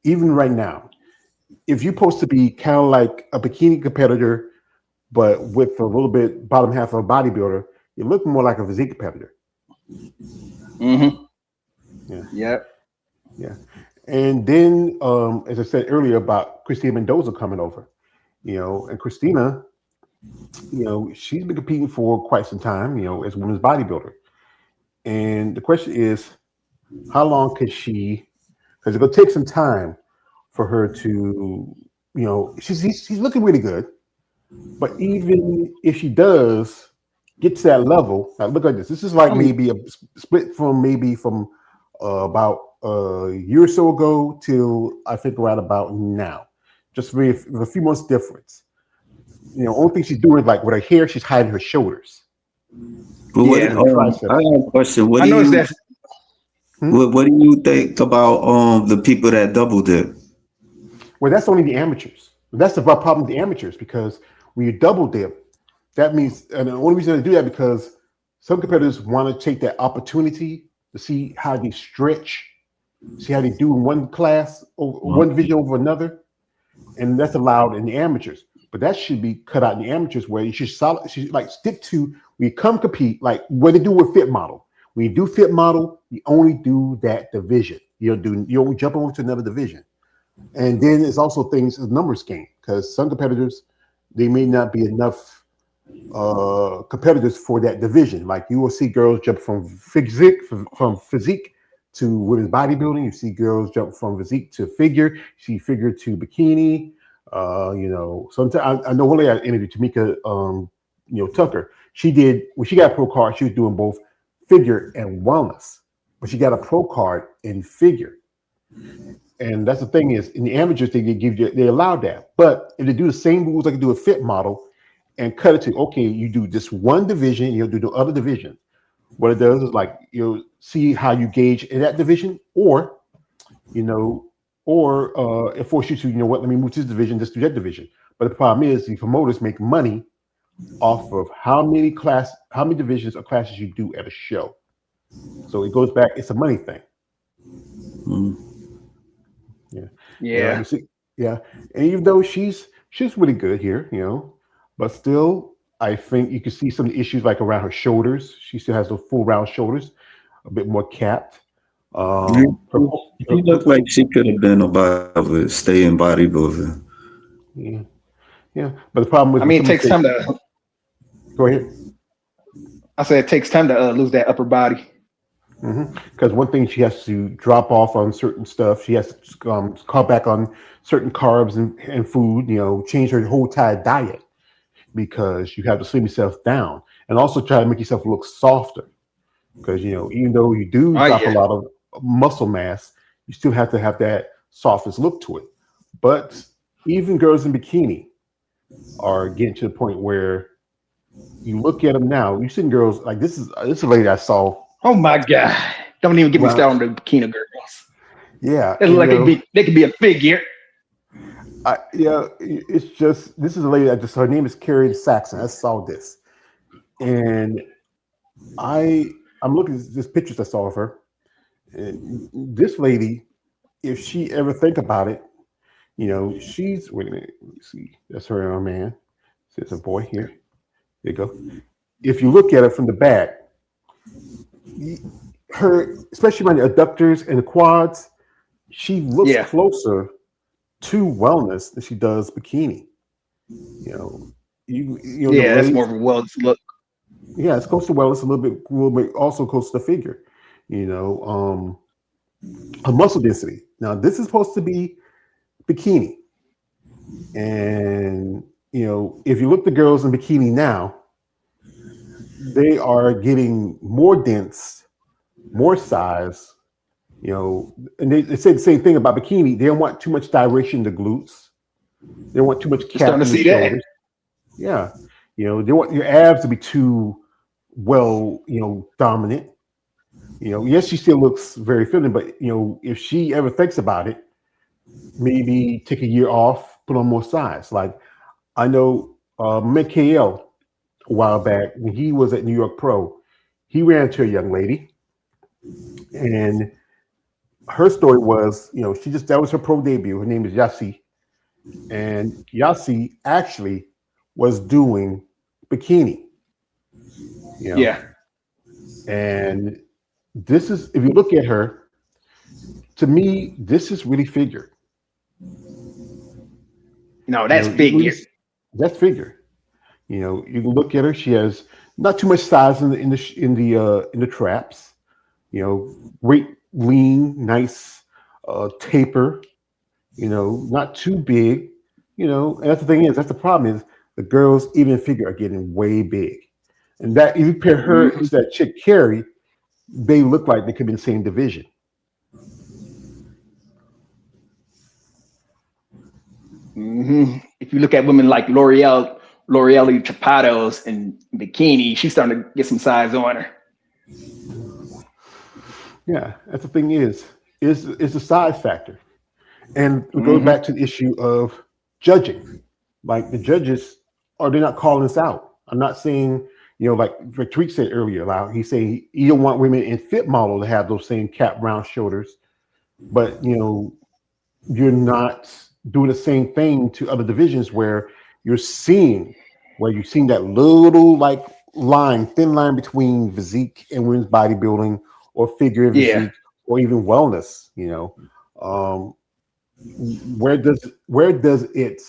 even right now, if you're supposed to be kind of like a bikini competitor, but with a little bit bottom half of a bodybuilder, you look more like a physique competitor. Mm-hmm. Yeah, Yep. yeah. And then, as I said earlier about Christina Mendoza coming over, and Christina, she's been competing for quite some time, as a women's bodybuilder. And the question is, how long could she? Because it's gonna take some time for her to, she's looking really good. But even if she does get to that level, now look at this. This is like I mean, maybe a split from about a year or so ago till I think right about now, just with a few months difference. Only thing she's doing like with her hair, she's hiding her shoulders But yeah. and her I triceps. have a question. I noticed that. Hmm? What do you think about the people that double dip? Well, that's only the amateurs. That's the problem with the amateurs because when you double dip, that means, and the only reason to do that because some competitors want to take that opportunity to see how they stretch, see how they do in one class or one division over another, and that's allowed in the amateurs. But that should be cut out in the amateurs where you should like stick to when you come compete, like what they do with fit model. When you do fit model, you only do that division. You don't jump over to another division. And then it's also things as numbers game because some competitors they may not be enough competitors for that division. Like you will see girls jump from physique to women's bodybuilding. You see girls jump from physique to figure. You see figure to bikini. Sometimes I know one lady I interviewed, Tamika, Tucker. She did when she got a pro card. She was doing both figure and wellness, but she got a pro card in figure. And that's the thing is in the amateurs they allow that. But if they do the same rules like they do a fit model and cut it to okay, you do this one division, you'll do the other division. What it does is like you'll see how you gauge in that division, or you know, it forces you to, let me move to this division, just do that division. But the problem is the promoters make money off of how many divisions or classes you do at a show. So it goes back, it's a money thing. Mm. Yeah. Yeah. You see, yeah. And even though she's really good here, but still I think you can see some of the issues like around her shoulders. She still has those full round shoulders, a bit more capped. You- Her, She looked like she could have been a stay in bodybuilder. yeah, yeah. But the problem I is when mean, it somebody takes say, time to. go ahead. I said it takes time to lose that upper body. Because one thing she has to drop off on certain stuff. She has to cut back on certain carbs and food. Change her whole entire diet because you have to slim yourself down and also try to make yourself look softer. Because even though you do Oh drop a yeah. lot of muscle mass, you still have to have that softest look to it. But even girls in bikini are getting to the point where you look at them now. You see girls like this is a lady I saw Oh my god. Don't even get me around. started on the bikini girls. Yeah, It look and like they could be a figure. it's just this is a lady. Her name is Karen Saxon. I saw this, and I'm looking at this pictures I saw of her. And this lady, if she ever think about it, she's wait a minute. Let me see. That's her man. It's a boy here. There you go. If you look at it from the back, her especially around the adductors and the quads, she looks Yeah. closer to wellness than she does bikini. You know, the Yeah, that's more legs. of a wellness look. Yeah, it's close to wellness a little bit also close to the figure. You know, her muscle density. Now this is supposed to be bikini, and if you look at the girls in bikini now, they are getting more dense, more size. And they say the same thing about bikini. They don't want too much direction to glutes. They don't want too much You're starting cap to in the see that. shoulders. Yeah. They want your abs to be too well, dominant. Yes, she still looks very feminine, but if she ever thinks about it, maybe take a year off, put on more size. Like I know Mikael a while back when he was at New York Pro, he ran into a young lady and her story was, that was her pro debut. Her name is Yasi, and Yasi actually was doing bikini. You know, Yeah. and this is, if you look at her, to me, this is really figure. No, You that's know, you really, figure. that's figure. You can look at her. She has not too much size in the traps. Great lean, nice taper. Not too big. And that's the thing is, that's the problem is the girls even figure are getting way big, and that if you compare her Hmm. to that chick Carrie, they look like they could be in the same division. If you look at women like L'Oreal Chapados and bikini, she's starting to get some size on her. Yeah, that's the thing is the size factor. And we go Hmm. back to the issue of judging. Like the judges, are they not calling us out? I'm not saying, like Tariq said earlier, like he's saying you don't want women in fit model to have those same cap round shoulders, but you're not doing the same thing to other divisions you're seeing you're seeing that little like thin line between physique and women's bodybuilding or figure and Yeah. physique or even wellness. Um, where does it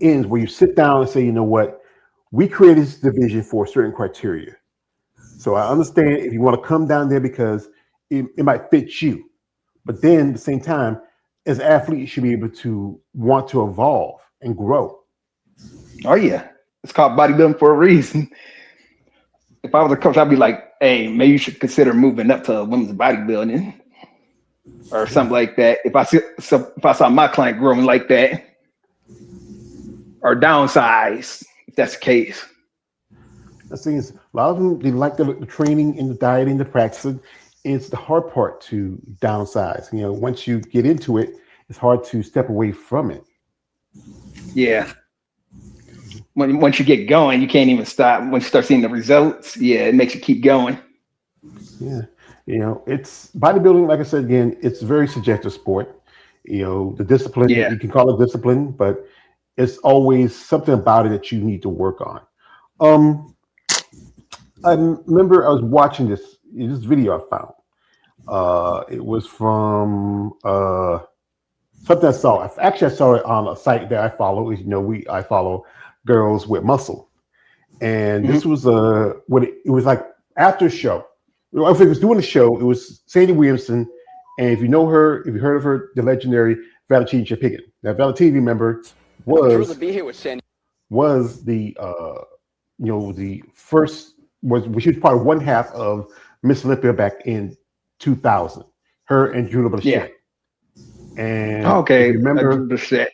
end where you sit down and say, you know what, we created this division for certain criteria. So I understand if you want to come down there because it might fit you, but then at the same time, as an athlete, you should be able to want to evolve and grow. Oh yeah. It's called bodybuilding for a reason. If I was a coach, I'd be like, hey, maybe you should consider moving up to women's bodybuilding or Yeah, something like that. If I saw my client growing like that or downsize, if that's the case. the thing is, a lot of them they like the training and the dieting, the practicing. It's the hard part to downsize. Once you get into it, it's hard to step away from it. Yeah. Once you get going, you can't even stop. Once you start seeing the results, yeah, it makes you keep going. Yeah, it's bodybuilding. Like I said again, it's a very subjective sport. The discipline, Yeah. you can call it discipline, but it's always something about it that you need to work on. Um, I remember I was watching this video I found. It was from something I saw. Actually, I saw it on a site that I follow. As you know, I follow Girls with Muscle, and this Hmm. was it was like after show. If it was doing the show, it was Sandy Williamson, and if you know her, if you heard of her, the legendary Valentina Chapigan. Now, Valentina, remember, I'm thrilled to was be here with Sandy. was the first she was part of one half of Miss Olympia back in 2000. Her and Julia Yeah. Blachette. And if Okay. you I do remember, the set.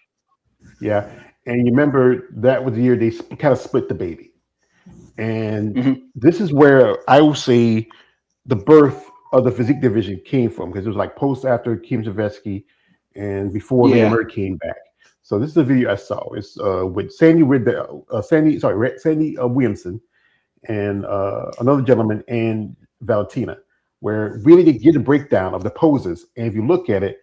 yeah, and you remember that was the year they kind of split the baby. And Hmm. this is where I will say the birth of the physique division came from because it was like post after Kim Javetsky and before Leah Yeah. Murray came back. So this is the video I saw. It's with Sandy Williamson and another gentleman and Valentina, where really they get a breakdown of the poses. And if you look at it,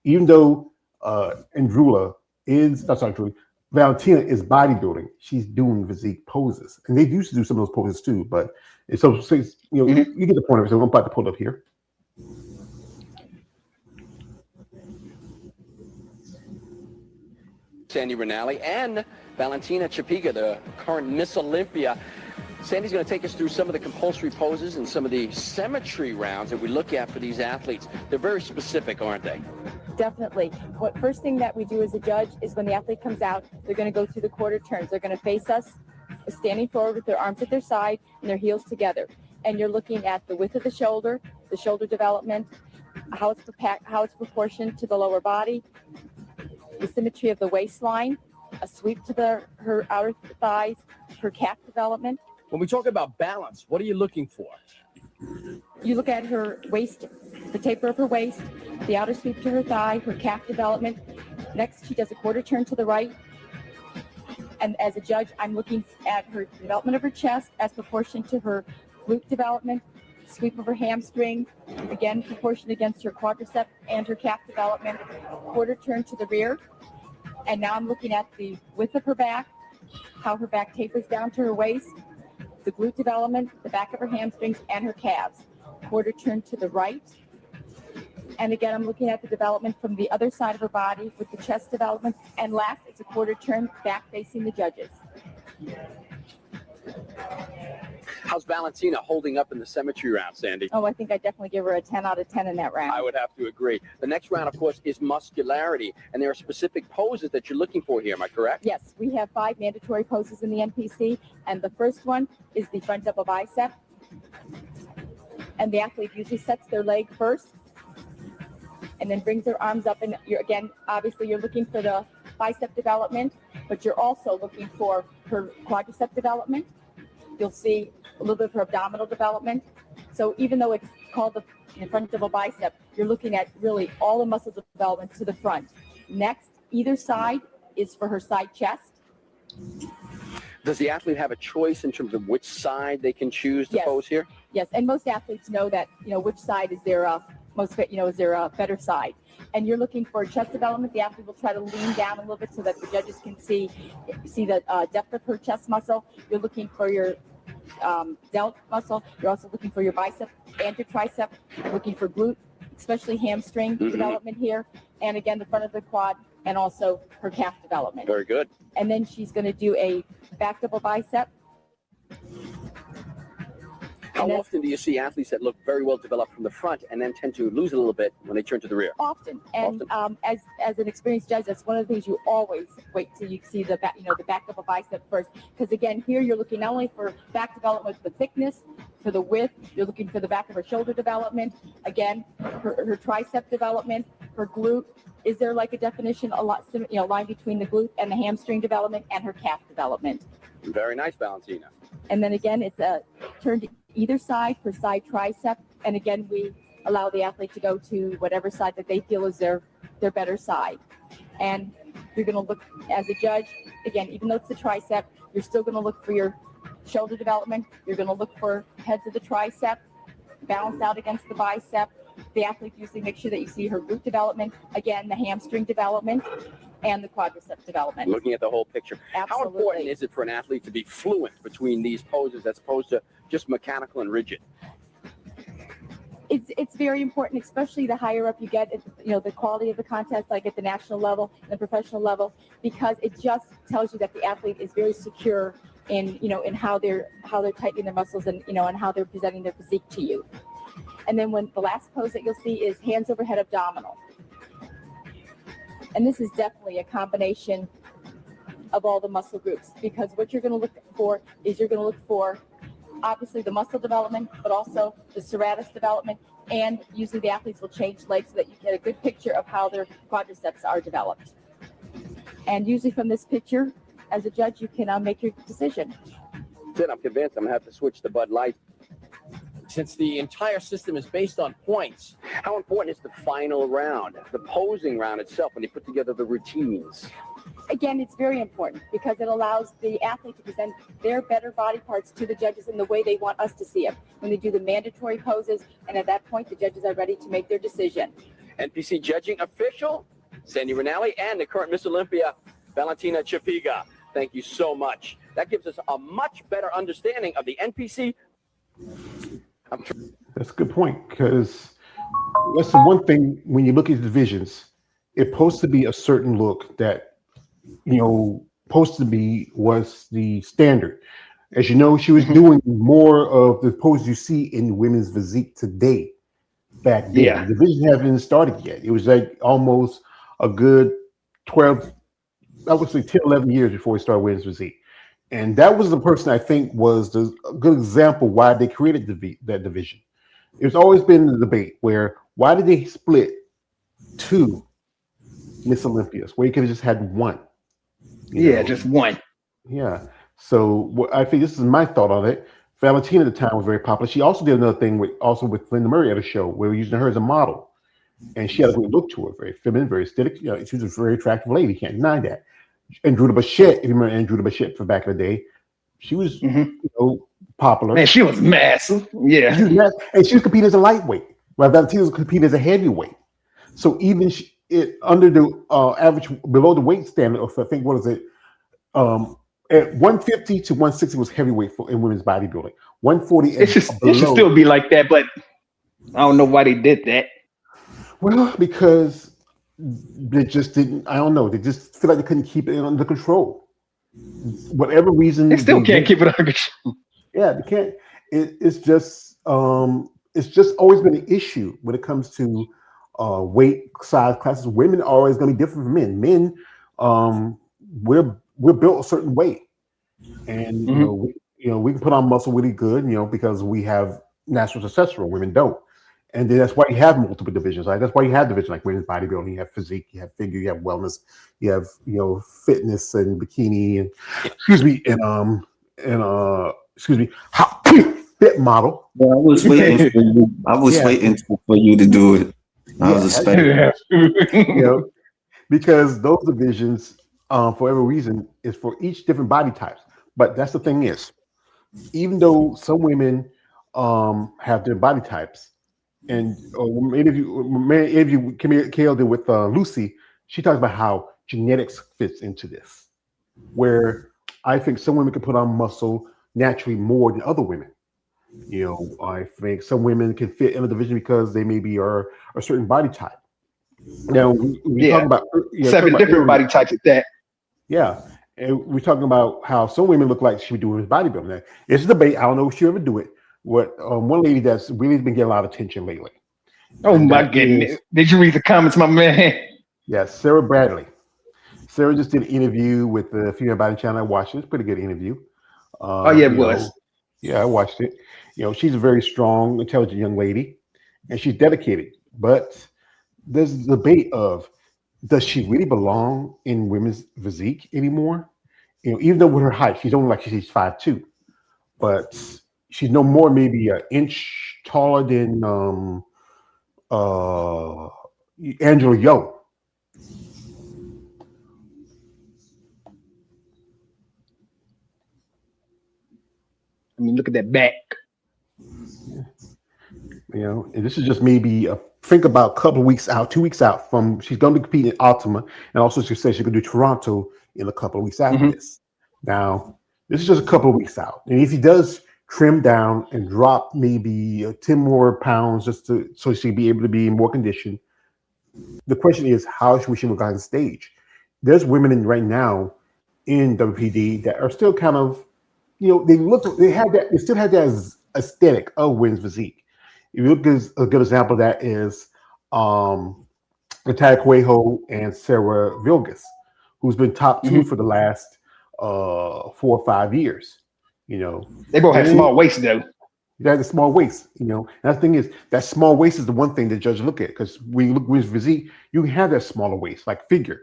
even though Andrula is, that's not true, Valentina is bodybuilding, she's doing physique poses. And they used to do some of those poses too, but so Hmm. you get the point of it. So I'm about to pull it up here. Sandy Rinaldi and Valentina Chapiga, the current Miss Olympia. Sandy's going to take us through some of the compulsory poses and some of the symmetry rounds that we look at for these athletes. They're very specific, aren't they? Definitely. What first thing that we do as a judge is when the athlete comes out, they're going to go through the quarter turns. They're going to face us, standing forward with their arms at their side and their heels together. And you're looking at the width of the shoulder development, how it's proportioned to the lower body, the symmetry of the waistline, a sweep to her outer thighs, her calf development. When we talk about balance, what are you looking for? You look at her waist, the taper of her waist, the outer sweep to her thigh, her calf development. Next, she does a quarter turn to the right. And as a judge, I'm looking at her development of her chest as proportioned to her glute development, sweep of her hamstring, again proportioned against her quadricep and her calf development, quarter turn to the rear. And now I'm looking at the width of her back, how her back tapers down to her waist, the glute development, the back of her hamstrings, and her calves. Quarter turn to the right. And again, I'm looking at the development from the other side of her body with the chest development. And last, it's a quarter turn back facing the judges. How's Valentina holding up in the symmetry round, Sandy? Oh, I think I definitely give her a 10 out of 10 in that round. I would have to agree. The next round, of course, is muscularity, and there are specific poses that you're looking for here. Am I correct? Yes, we have 5 mandatory poses in the NPC, and the first one is the front double bicep. And the athlete usually sets their leg first and then brings their arms up. And you're, again, obviously you're looking for the bicep development, but you're also looking for her quadricep development. You'll see a little bit of her abdominal development. So even though it's called the front double bicep, you're looking at really all the muscle development to the front. Next, either side is for her side chest. Does the athlete have a choice in terms of which side they can choose to Yes. pose here? Yes, and most athletes know that, which side is their is their better side. And you're looking for chest development. The athlete will try to lean down a little bit so that the judges can see the depth of her chest muscle. You're looking for your delt muscle. You're also looking for your bicep and your tricep. You're looking for glute, especially hamstring development here. And again, the front of the quad and also her calf development. Very good. And then she's going to do a back double bicep. How often do you see athletes that look very well developed from the front and then tend to lose a little bit when they turn to the rear? Often. And as an experienced judge, that's one of the things you always wait till you see the back, the back of a bicep first. Because again, here you're looking not only for back development, the thickness, for the width, you're looking for the back of her shoulder development. Again, her tricep development, her glute. Is there like a definition, line between the glute and the hamstring development and her calf development? Very nice, Valentina. And then again, it's a turn to either side for side tricep. And again, we allow the athlete to go to whatever side that they feel is their better side. And you're going to look as a judge, again, even though it's the tricep, you're still going to look for your shoulder development. You're going to look for heads of the tricep balanced out against the bicep. The athlete usually makes sure that you see her glute development, again, the hamstring development, and the quadricep development. Looking at the whole picture. Absolutely. How important is it for an athlete to be fluent between these poses as opposed to just mechanical and rigid? It's very important, especially the higher up you get, the quality of the contest, like at the national level, the professional level, because it just tells you that the athlete is very secure in how they're tightening their muscles and and how they're presenting their physique to you. And then when the last pose that you'll see is hands overhead abdominal. And this is definitely a combination of all the muscle groups, because what you're going to look for is obviously the muscle development, but also the serratus development. And usually the athletes will change legs so that you get a good picture of how their quadriceps are developed. And usually from this picture, as a judge, you can make your decision. Then I'm convinced I'm going to have to switch to Bud Light. Since the entire system is based on points. How important is the final round, the posing round itself, when they put together the routines? Again, it's very important because it allows the athlete to present their better body parts to the judges in the way they want us to see them when they do the mandatory poses. And at that point, the judges are ready to make their decision. NPC judging official, Sandy Rinaldi, and the current Miss Olympia, Valentina Chapiga. Thank you so much. That gives us a much better understanding of the NPC. That's a good point, because that's the one thing when you look at divisions, it's supposed to be a certain look that, supposed to be was the standard. As you know, she was doing more of the poses you see in women's physique today. Back then, Yeah. the division haven't started yet. It was like almost a good 12, I would say 10, 11 years before we started women's physique. And that was the person I think was a good example why they created that division. It's always been the debate where why did they split 2 Miss Olympias where you could have just had one? Just one. Yeah. So I think this is my thought on it. Valentina at the time was very popular. She also did another thing with Linda Murray at a show where we were using her as a model, and she had a good look to her, very feminine, very aesthetic. She was a very attractive lady. Can't deny that. And Drew Bachette, if you remember Andrew Bachette from back in the day, she was, popular. Man, she was massive. Yeah. And she was competing as a lightweight, while Valentina was competing as a heavyweight. So even under the average, below the weight standard of, I think, what is it? At 150 to 160 was heavyweight in women's bodybuilding. 140 It should still be like that, but I don't know why they did that. Well, because they just didn't. I don't know. They just feel like they couldn't keep it under control. Whatever reason, They still can't keep it under control. Yeah, they can't. It's just always been an issue when it comes to weight size classes. Women are always going to be different from men. Men, we're built a certain way, and we can put on muscle really good, because we have natural testosterone. Women don't. And then that's why you have multiple divisions. Right? That's why you have divisions like women's bodybuilding. You have physique, you have figure, you have wellness, you have fitness and bikini and fit model. Well, I was waiting for you. Waiting for you to do it. I was expecting. Because those divisions, for whatever reason, is for each different body types. But that's the thing is, even though some women have their body types. And many of you Kale did with Lucy, she talks about how genetics fits into this, where I think some women can put on muscle naturally more than other women. I think some women can fit in a division because they maybe are a certain body type. Now we talk about 7 different body types at that. Yeah, and we're talking about how some women look like she would do with bodybuilding. Now, it's a debate. I don't know if she'll ever do it. What one lady that's really been getting a lot of attention lately. Oh my goodness! Did you read the comments, my man? Yes, Sarah Bradley. Sarah just did an interview with the Female Body Channel. I watched it. It's a pretty good interview. It was. Yeah, I watched it. She's a very strong, intelligent young lady, and she's dedicated. But there's a debate of, does she really belong in women's physique anymore? Even though with her height, she's only she's 5'2", but she's no more maybe an inch taller than Angela Yo. I mean, look at that back. And this is just maybe think about a couple of weeks out, 2 weeks out from she's going to compete in Ultima, and also she said she's going to do Toronto in a couple of weeks after this. Now, this is just a couple of weeks out, and if he does trim down and drop maybe 10 more pounds so she'll be able to be in more condition, the question is, how should we look on stage? There's women right now in WPD that are still kind of, they still have that aesthetic of women's physique. If you look at a good example of that is Natalia Cuejo and Sarah Vilgas, who's been top 2 for the last 4 or 5 years. They both have small waists though. They have the small waist, and the thing is that small waist is the one thing that judges look at, because when you look at women's physique, you can have that smaller waist, like figure.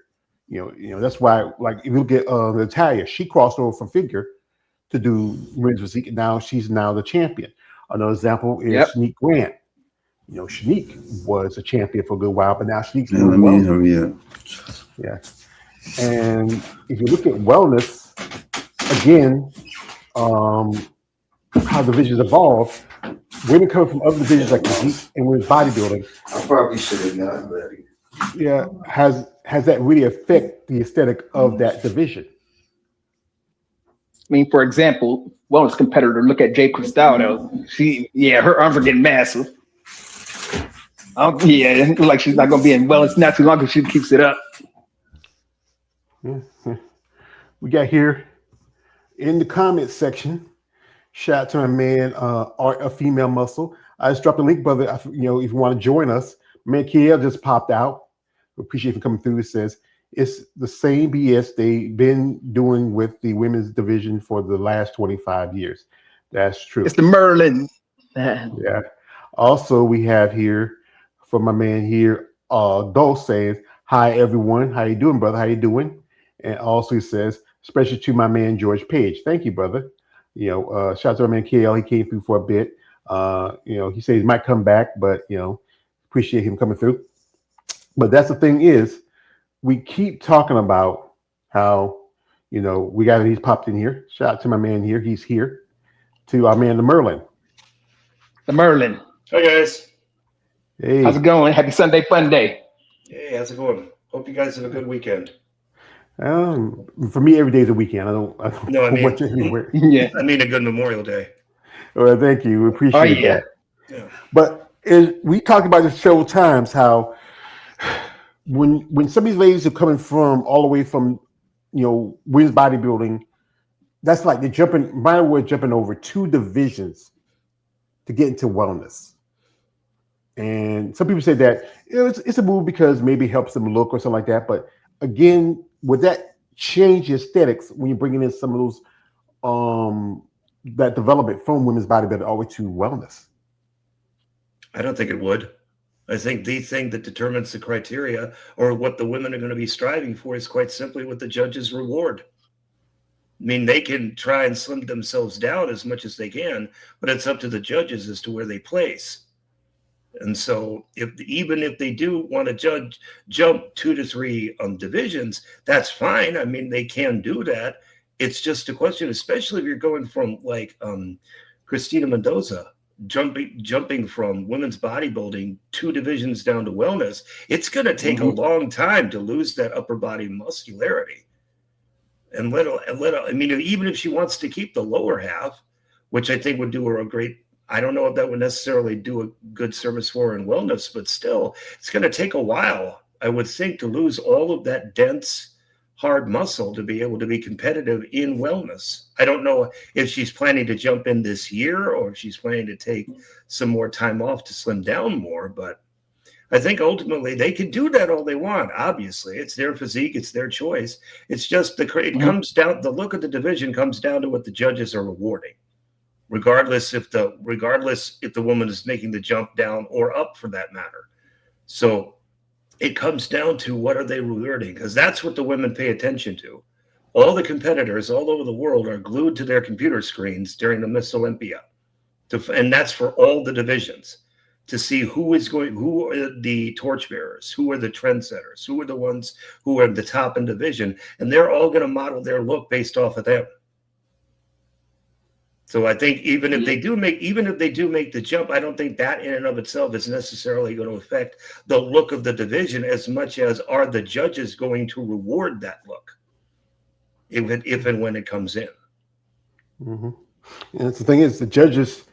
That's why, like, if you look at Natalia, she crossed over from figure to do women's physique, and now she's the champion. Another example is Shanique Grant. Shanique was a champion for a good while, but now Shanique's doing well. Yeah. And if you look at wellness, again, how divisions evolve, women coming from other divisions like physique and women's bodybuilding. I probably should have gotten ready. Yeah, has that really affect the aesthetic of that division? I mean, for example, wellness competitor, look at Jay Cristaldo. Her arms are getting massive. It looks like she's not going to be in wellness not too long if she keeps it up. We got here in the comments section. Shout out to my man, Art of Female Muscle. I just dropped a link, brother. If you want to join us, man, Kiel just popped out. Appreciate you coming through. It says it's the same BS they've been doing with the women's division for the last 25 years. That's true. It's the Merlin. Yeah. Also, we have here from my man here, Dulce saying, "Hi everyone, how you doing, brother? How you doing?" And also he says, especially to my man George Page. Thank you, brother. Shout out to my man KL. He came through for a bit. He said he might come back, but appreciate him coming through. But that's the thing is, we keep talking about how, he's popped in here. Shout out to my man here. He's here. to our man, the Merlin. The Merlin. Hi guys. Hey. How's it going? Happy Sunday Fun Day. Hey, how's it going? Hope you guys have a good weekend. For me, every day is a weekend. I don't No, I mean, watch anywhere. Yeah. I mean a good Memorial Day. Well, thank you. We appreciate that. Yeah. But we talked about this several times, how when some of these ladies are coming from all the way from, women's bodybuilding, that's like they're jumping, by the way, jumping over 2 divisions to get into wellness. And some people say that it's a move because maybe it helps them look or something like that. But again, would that change aesthetics when you're bringing in some of those that development from women's bodybuilding all the way to wellness? I don't think it would. I think the thing that determines the criteria or what the women are going to be striving for is quite simply what the judges reward. I mean, they can try and slim themselves down as much as they can, but it's up to the judges as to where they place. And so even if they do want to jump 2 to 3 divisions, that's fine. I mean, they can do that. It's just a question, especially if you're going from like Christina Mendoza, jumping from women's bodybuilding 2 divisions down to wellness. It's going to take a long time to lose that upper body muscularity. And I mean, even if she wants to keep the lower half, which I think would do her a great, I don't know if that would necessarily do a good service for her in wellness, but still, it's going to take a while, I would think, to lose all of that dense, hard muscle to be able to be competitive in wellness. I don't know if she's planning to jump in this year or if she's planning to take some more time off to slim down more, but I think ultimately they can do that all they want. Obviously, it's their physique, it's their choice. It's just it comes down, the look of the division comes down to what the judges are rewarding. Regardless if the woman is making the jump down or up for that matter. So it comes down to what are they rewarding, because that's what the women pay attention to. All the competitors all over the world are glued to their computer screens during the Miss Olympia. And that's for all the divisions, to see who are the torchbearers, who are the trendsetters, who are the ones who are the top in division, and they're all going to model their look based off of them. So I think even if they do make the jump, I don't think that in and of itself is necessarily going to affect the look of the division as much as are the judges going to reward that look if and when it comes in. Mm-hmm. And the thing is, the judges,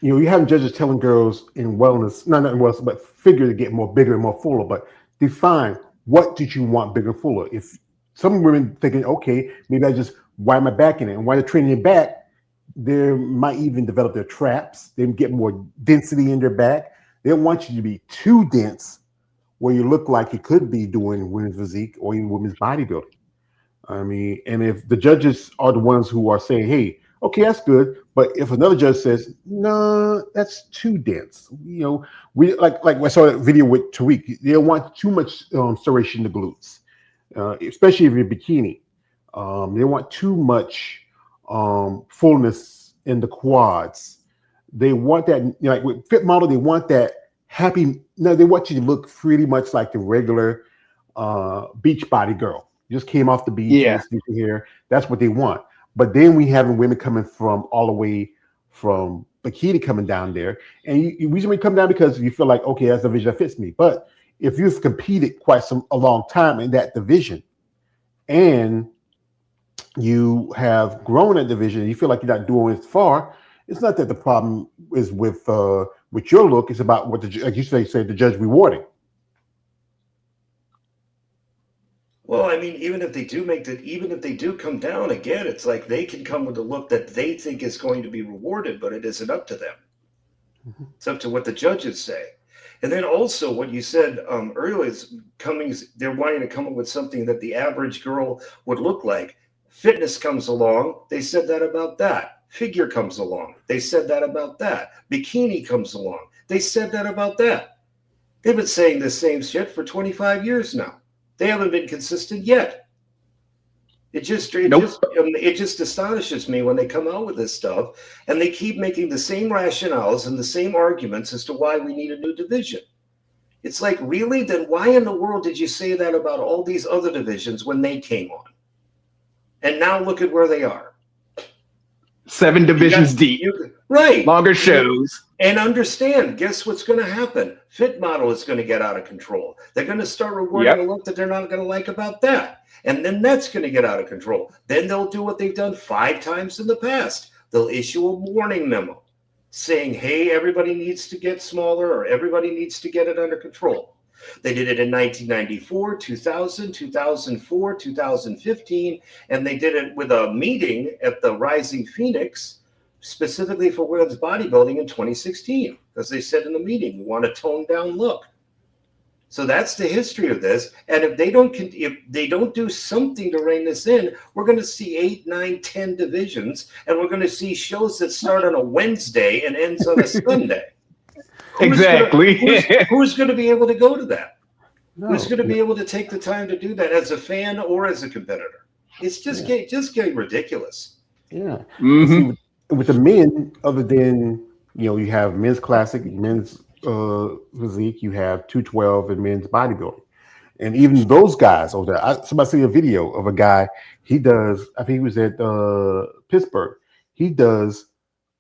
you have judges telling girls in wellness, not in wellness, but figure to get more bigger and more fuller, but define what did you want bigger, fuller. If some women thinking, okay, maybe I just widen my back in it, and while they're training your back, they might even develop their traps. They get more density in their back. They don't want you to be too dense where you look like you could be doing women's physique or even women's bodybuilding. I mean, and if the judges are the ones who are saying, hey, okay, that's good. But if another judge says, no, that's too dense. We like I saw that video with Tariq. They don't want too much serration in the glutes, especially if you're bikini. They want too much fullness in the quads. They want that, like with fit model, they want that happy. No, they want you to look pretty much like the regular beach body girl. You just came off the beach. Yeah. Here. That's what they want. But then we having women coming from all the way from bikini coming down there, and you usually come down because you feel like, okay, that's the division that fits me. But if you've competed a long time in that division, and you have grown that division, and you feel like you're not doing as far, it's not that the problem is with your look. It's about what like you say the judge rewarding. Well, I mean, even if they do come down again, it's like they can come with a look that they think is going to be rewarded, but it isn't up to them. Mm-hmm. It's up to what the judges say. And then also what you said earlier is they're wanting to come up with something that the average girl would look like. Fitness comes along, they said that about that. Figure comes along, they said that about that. Bikini comes along, they said that about that. They've been saying the same shit for 25 years now. They haven't been consistent yet. It just astonishes me when they come out with this stuff and they keep making the same rationales and the same arguments as to why we need a new division. It's like, really? Then why in the world did you say that about all these other divisions when they came on? And now look at where they are. 7 divisions deep, right? Longer shows. And understand, guess what's going to happen? Fit model is going to get out of control. They're going to start rewarding a look that they're not going to like about that. And then that's going to get out of control. Then they'll do what they've done 5 times in the past. They'll issue a warning memo saying, hey, everybody needs to get smaller, or everybody needs to get it under control. They did it in 1994, 2000, 2004, 2015, and they did it with a meeting at the Rising Phoenix specifically for women's bodybuilding in 2016, because they said in the meeting, we want a toned down look. So that's the history of this. And if they don't do something to rein this in, we're going to see 8, 9, 10 divisions, and we're going to see shows that start on a Wednesday and ends on a Sunday. Exactly. Who's going to be able to go to that? No. Who's going to be able to take the time to do that as a fan or as a competitor? It's just getting ridiculous. Yeah. Mm-hmm. See, with the men, other than you have men's classic, men's physique, you have 212 and men's bodybuilding, and even those guys over there. Somebody see a video of a guy. He does. I think he was at Pittsburgh. He does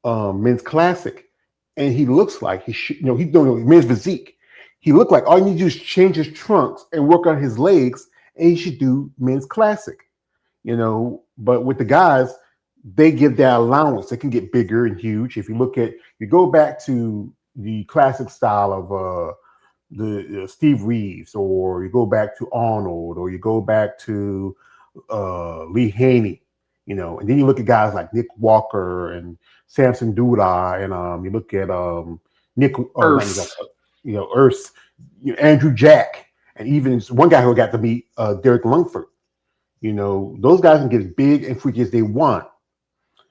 men's classic, and he looks like he's doing men's physique. He looked like all you need to do is change his trunks and work on his legs, and he should do men's classic. But with the guys, they give that allowance. They can get bigger and huge. If you go back to the classic style of the Steve Reeves, or you go back to Arnold, or you go back to Lee Haney, and then you look at guys like Nick Walker and Samson Dula, and you look at Nick Urs, Andrew Jack, and even one guy who got to meet Derek Lungford. Those guys can get as big and freaky as they want.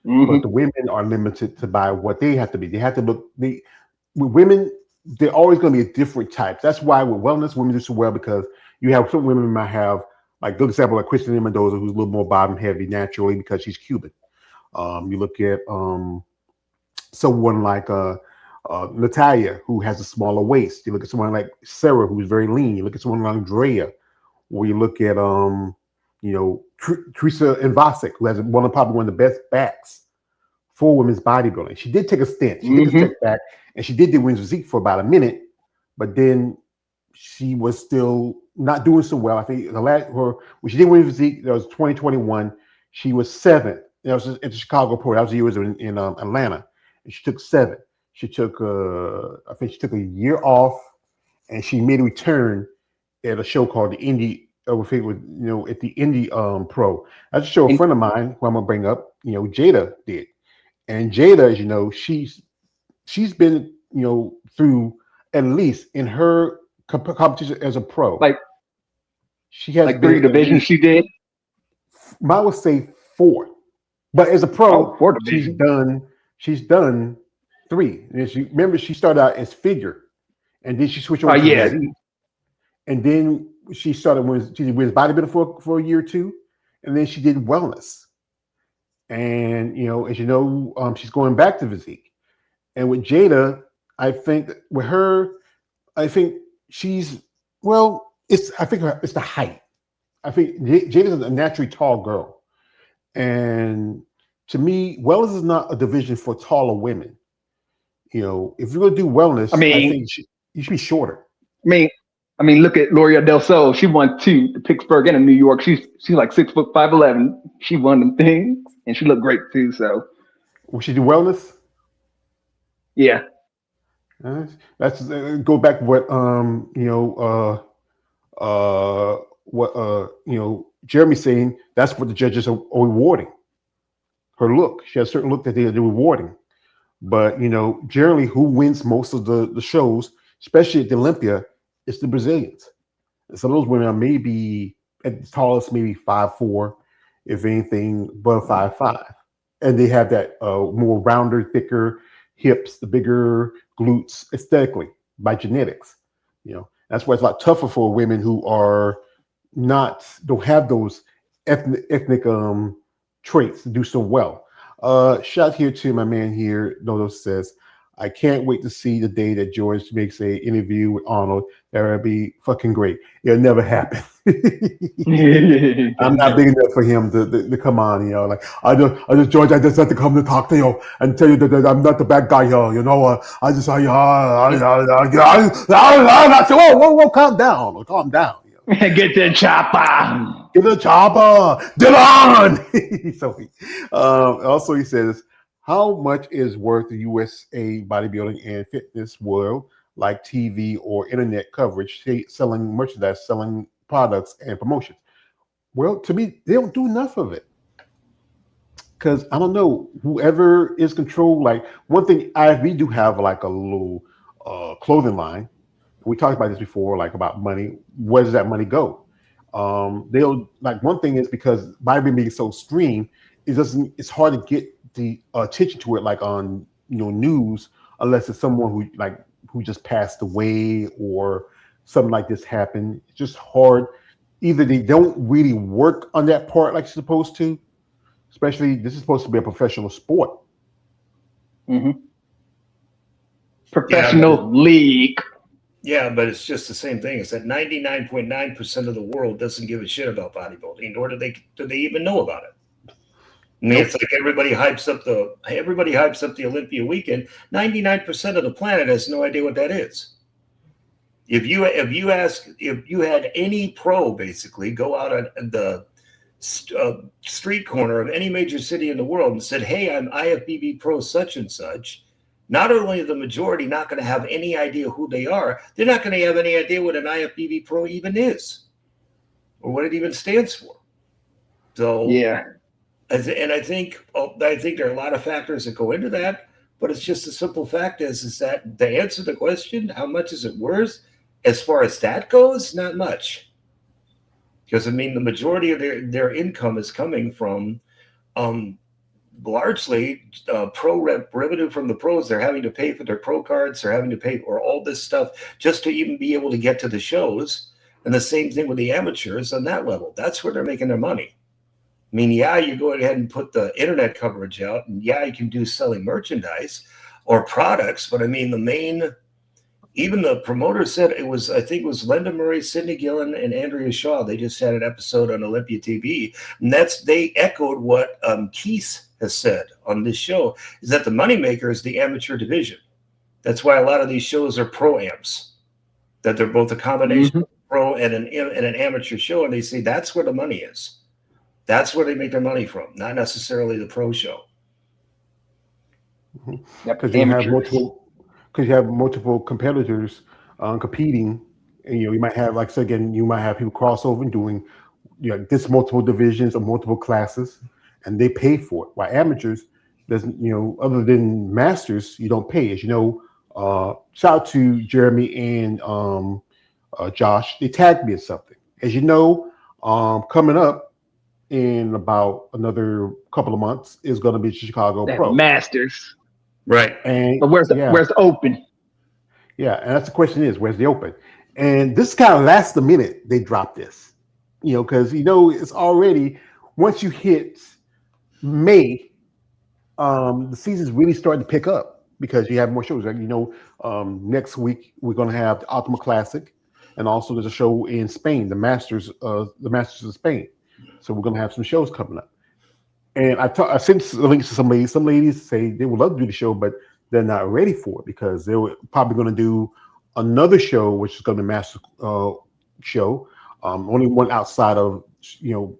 Mm-hmm. But the women are limited to by what they have to be. They have to look. With women, they're always going to be a different type. That's why with wellness, women do so well, because you have some women might have, like, good example, like Christina Mendoza, who's a little more bottom heavy naturally because she's Cuban. You look at someone like Natalia, who has a smaller waist. You look at someone like Sarah, who's very lean. You look at someone like Andrea, or you look at Teresa Invasic, who has probably one of the best backs for women's bodybuilding. She did take a stint. She did a step back, and she did do women's physique for about a minute, but then she was still not doing so well. I think when she did women's physique, that was 2021. She was 7th. That was at the Chicago Pro. That was the year in Atlanta, and she took 7th. She took I think she took a year off, and she made a return at a show called the Indie. At the Indie Pro. That's a show a friend of mine who I'm gonna bring up. Jada did, and Jada, as she's been through, at least in her competition as a pro, like she has 3 divisions. She did. I would say 4, but as a pro, 4 divisions. She's done 3. And she started out as figure, and then she switched over to physique, and then she started she did bodybuilding for a year or 2, and then she did wellness. And as she's going back to physique. And with Jada, I think with her, she's it's the height. I think Jada's a naturally tall girl, and to me, wellness is not a division for taller women. If you're gonna do wellness, I think you should be shorter. I mean, look at Loria Del Sol. She won 2, Pittsburgh and in New York. She's like 6'5", 5'11". She won them things, and she looked great too. So, will she do wellness? Yeah. That's go back to what Jeremy's saying. That's what the judges are rewarding. Her look. She has a certain look that they're rewarding. But generally, who wins most of the shows, especially at the Olympia, it's the Brazilians. And so those women are maybe at the tallest, maybe 5'4", if anything, above 5'5". And they have that more rounder, thicker hips, the bigger glutes aesthetically by genetics. That's why it's a lot tougher for women who don't have those ethnic traits to do so well. Shout here to my man here, Nodo says, I can't wait to see the day that George makes a interview with Arnold. That would be fucking great. It'll never happen. I'm not big enough for him to come on. Like I just George, I just have to come to talk to you and tell you that I'm not the bad guy here. Whoa, calm down, calm down. Get the chopper. Get the chopper, Dylan. So also he says, how much is worth the USA bodybuilding and fitness world, like TV or internet coverage, selling merchandise, selling products and promotions? Well, to me, they don't do enough of it. Because I don't know, whoever is controlled, like one thing, IFB do have like a little clothing line. We talked about this before, like about money. Where does that money go? They'll like one thing is because bodybuilding being so streamed, it's hard to get the attention to it like on news unless it's someone who just passed away or something like this happened. It's just hard. Either they don't really work on that part like you're supposed to, especially this is supposed to be a professional sport. Mm-hmm. Professional league. Yeah, but it's just the same thing. It's that 99.9% of the world doesn't give a shit about bodybuilding, nor do they even know about it. I mean, it's like everybody hypes up the Olympia weekend. 99% of the planet has no idea what that is. If you had any pro basically go out on the street corner of any major city in the world and said, "Hey, I'm IFBB pro such and such," not only are the majority not going to have any idea who they are, they're not going to have any idea what an IFBB pro even is or what it even stands for. So yeah. And I think there are a lot of factors that go into that, but it's just a simple fact is that to answer the question, how much is it worth? As far as that goes, not much. Because I mean, the majority of their income is coming from largely revenue from the pros. They're having to pay for their pro cards. They're having to pay for all this stuff just to even be able to get to the shows. And the same thing with the amateurs on that level. That's where they're making their money. I mean, yeah, you go ahead and put the internet coverage out, and yeah, you can do selling merchandise or products, but I mean, even the promoter said I think it was Linda Murray, Sidney Gillen, and Andrea Shaw. They just had an episode on Olympia TV, and they echoed what Keith has said on this show, is that the moneymaker is the amateur division. That's why a lot of these shows are pro-ams, that they're both a combination of pro and an amateur show, and they say that's where the money is. That's where they make their money from, not necessarily the pro show. Because you have multiple competitors competing, and you might have, like I said again, you might have people cross over and doing this multiple divisions or multiple classes, and they pay for it. While amateurs, doesn't other than masters, you don't pay. As you know, shout out to Jeremy and Josh. They tagged me in something. As you know, coming up in about another couple of months is going to be Chicago Pro Masters, right? But where's the Open? Yeah, and that's the question: is where's the Open? And this kind of last minute they dropped this, because it's already once you hit May, the season's really starting to pick up because you have more shows. Like next week we're going to have the Ultima Classic, and also there's a show in Spain, the Masters of Spain. So we're going to have some shows coming up. And I sent the links to some ladies. Some ladies say they would love to do the show, but they're not ready for it because they were probably going to do another show, which is going to be a Master show. Only one outside of,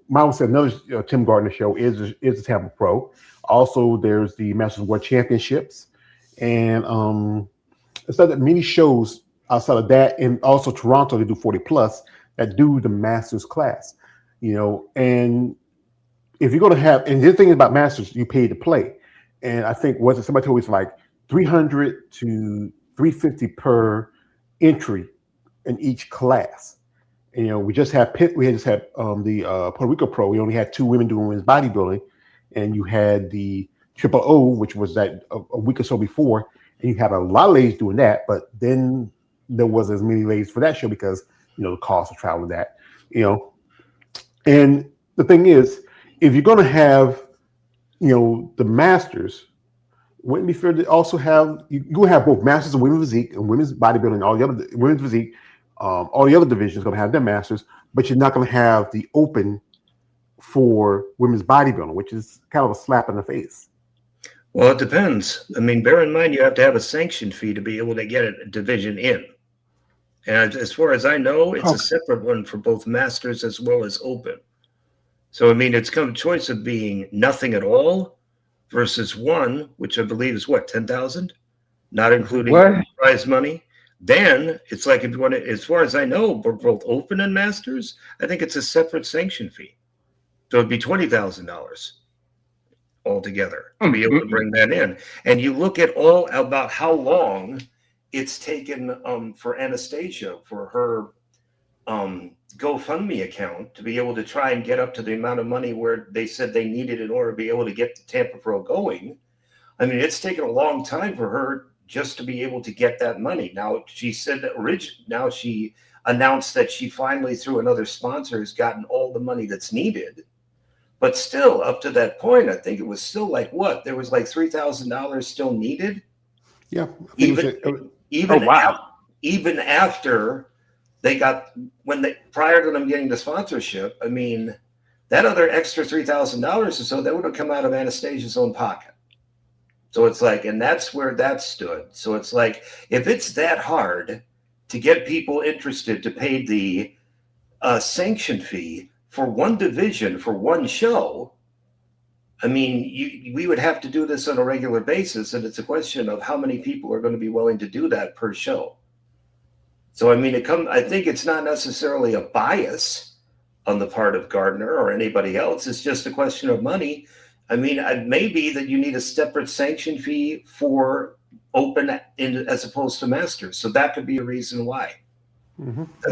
Mom said another Tim Gardner show is the Tampa Pro. Also, there's the Masters World Championships. And it's not that many shows outside of that. And also Toronto, they do 40 plus that do the Masters class. And if you're going to have, and the thing about Masters, you pay to play. And I think somebody told me it's like $300 to $350 per entry in each class. And we just had the Puerto Rico Pro. We only had 2 women doing women's bodybuilding, and you had the Triple O, which was that a week or so before, and you had a lot of ladies doing that. But then there wasn't as many ladies for that show because the cost of traveling that. And the thing is, if you're going to have, the Masters, wouldn't it be fair to also have you have both masters of women's physique and women's bodybuilding, all the other women's physique, all the other divisions going to have their masters, but you're not going to have the open for women's bodybuilding, which is kind of a slap in the face. Well, it depends. I mean, bear in mind you have to have a sanction fee to be able to get a division in. And as far as I know, it's a separate one for both masters as well as open. So, I mean, it's come a choice of being nothing at all versus one, which I believe is what, 10,000, not including prize money. Then it's like, if you want to, as far as I know, for both open and masters, I think it's a separate sanction fee. So it'd be $20,000 altogether to be able to bring that in. And you look at all about how long it's taken for Anastasia for her GoFundMe account to be able to try and get up to the amount of money where they said they needed in order to be able to get the Tampa Pro going. I mean, it's taken a long time for her just to be able to get that money. Now, she said that now she announced that she finally, through another sponsor, has gotten all the money that's needed. But still, up to that point, I think it was still like what? There was like $3,000 still needed. Yeah. Even after they got, prior to them getting the sponsorship, I mean, that other extra $3,000 or so, that would have come out of Anastasia's own pocket. So it's like, and that's where that stood. So it's like, if it's that hard to get people interested to pay the sanction fee for one division, for one show, I mean, we would have to do this on a regular basis, and it's a question of how many people are going to be willing to do that per show. So, I mean, I think it's not necessarily a bias on the part of Gardner or anybody else. It's just a question of money. I mean, it may be that you need a separate sanction fee for open as opposed to masters. So that could be a reason why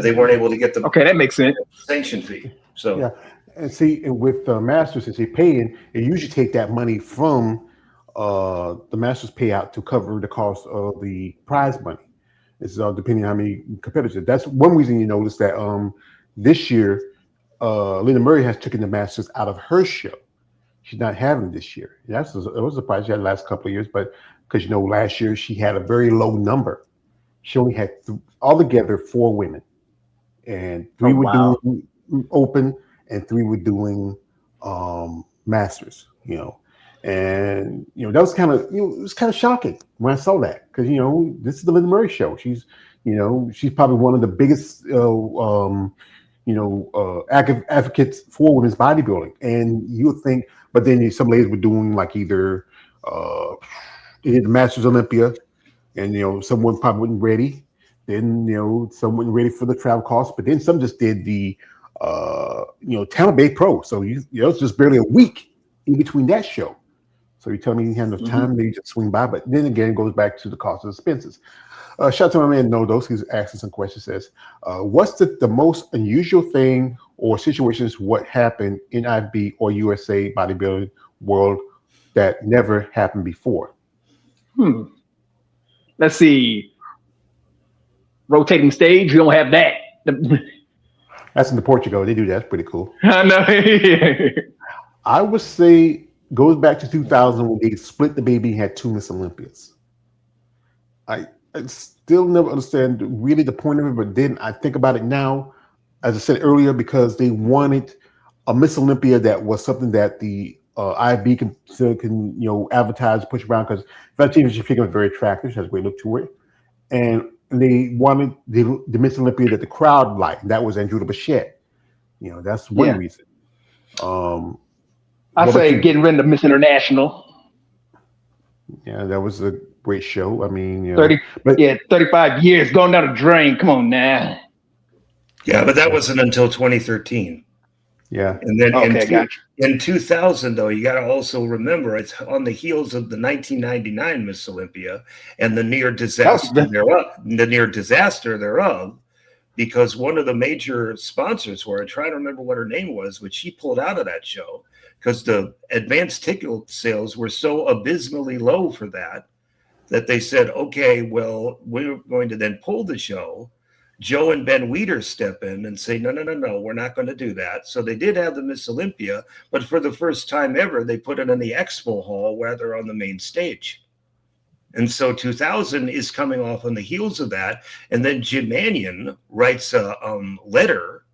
they weren't able to get the that makes sense. sanction fee. So yeah, and see, and with masters, since they're paying, they usually take that money from the masters payout to cover the cost of the prize money. It's depending on how many competitors. That's one reason you notice that this year, Linda Murray has taken the masters out of her show. She's not having it this year. It was a surprise. She had the last couple of years, but because last year she had a very low number. She only had altogether 4 women, and 3 were doing open and 3 were doing masters. And that was kind of it was kind of shocking when I saw that, because this is the Linda Murray show. She's she's probably one of the biggest advocates for women's bodybuilding, and you would think, but then some ladies were doing like either they did the Masters Olympia, and someone probably wasn't ready. Then some wasn't ready for the travel costs, but then some just did the Tampa Bay Pro. So it's just barely a week in between that show. So you tell me you have enough time, maybe just swing by. But then again, it goes back to the cost of expenses. Shout out to my man Nodos. He's asking some questions. Says, what's the most unusual thing or situations what happened in IB or USA bodybuilding world that never happened before? Let's see. Rotating stage, we don't have that. That's in Portugal. They do that. That's pretty cool. I know. I would say goes back to 2000 when they split the baby and had 2 Miss Olympias. I still never understand really the point of it, but then I think about it now, as I said earlier, because they wanted a Miss Olympia that was something that the IB can advertise, push around, because Valentina Shevchenko was very attractive. She has a great look to it, and they wanted the Miss Olympia that the crowd liked. That was Angela Bichette. That's one reason. I say getting rid of Miss International. Yeah, that was a great show. I mean, 35 years going down the drain. Come on now. Yeah, but that wasn't until 2013. Yeah. And then in 2000, though, you got to also remember it's on the heels of the 1999 Miss Olympia and the near disaster thereof, because one of the major sponsors for it, trying to remember what her name was, but she pulled out of that show because the advanced ticket sales were so abysmally low for that they said, okay, well, we're going to then pull the show. Joe and Ben Weeder step in and say, no, we're not going to do that. So they did have the Miss Olympia, but for the first time ever, they put it in the expo hall rather on the main stage. And so 2000 is coming off on the heels of that. And then Jim Mannion writes a letter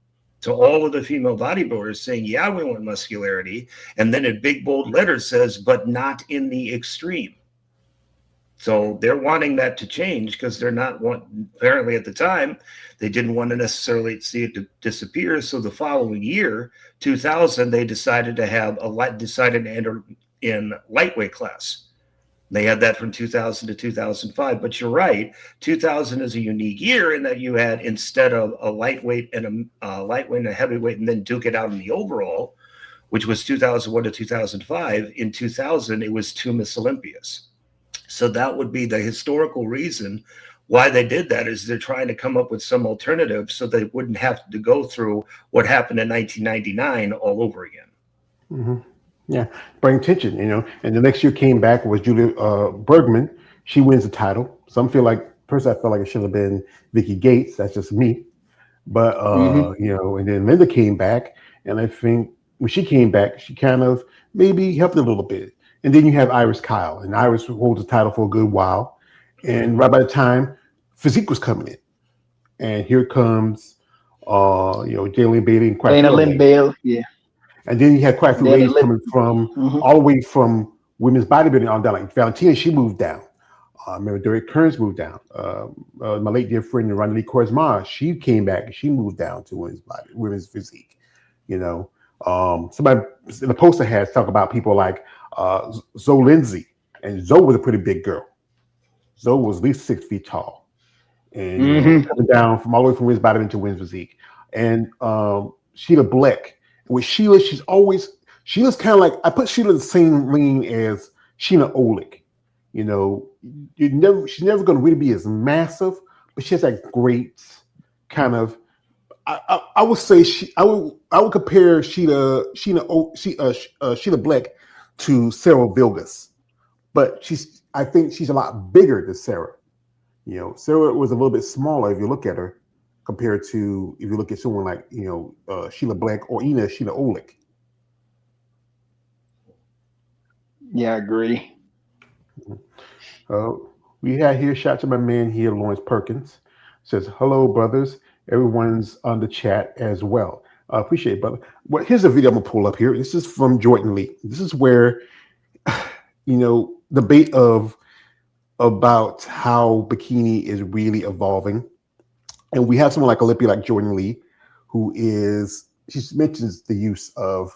to all of the female bodybuilders saying, yeah, we want muscularity. And then in big, bold letters says, but not in the extreme. So they're wanting that to change because they're not apparently at the time, they didn't want to necessarily see it to disappear. So the following year, 2000, they decided to enter in lightweight class. They had that from 2000 to 2005. But you're right, 2000 is a unique year in that you had, instead of a lightweight and a heavyweight and then duke it out in the overall, which was 2001 to 2005, in 2000, it was 2 Miss Olympias. So that would be the historical reason why they did that, is they're trying to come up with some alternative so they wouldn't have to go through what happened in 1999 all over again. Mm-hmm. Yeah, bring tension, And the next year came back was Julia Bergman. She wins the title. Some feel like, personally, I felt like it should have been Vicky Gates. That's just me. But, and then Linda came back. And I think when she came back, she kind of maybe helped a little bit. And then you have Iris Kyle, and Iris holds the title for a good while. And right by the time physique was coming in, and here comes, Jalen Bailey and Dana Lynn Bale, yeah. And then you had quite a few ladies coming from all the way from women's bodybuilding on down. Like Valentina, she moved down. Remember, Derek Kearns moved down. My late dear friend Ronnie Korsma, she came back and she moved down to women's physique. Somebody in the poster has talk about people like Zoe Lindsay, and Zoe was a pretty big girl. Zoe was at least 6 feet tall, and coming down from all the way from women's bodybuilding to women's physique. And Sheila Bleck. With Sheila, Sheila's kind of like, I put Sheila in the same lane as Sheena Olick. She's never going to really be as massive, but she has that great kind of. I would say I would compare Sheila Bleck to Sarah Vilgas, but I think she's a lot bigger than Sarah. Sarah was a little bit smaller if you look at her, compared to if you look at someone like Sheila Bleck or even Sheena Olick. Yeah, I agree. We had here shout to my man here, Lawrence Perkins. Says, hello, brothers. Everyone's on the chat as well. Appreciate it, brother. Well, here's a video I'm gonna pull up here. This is from Jordan Lee. This is where, debate about how bikini is really evolving. And we have someone like Olympia, like Jordan Lee, she mentions the use of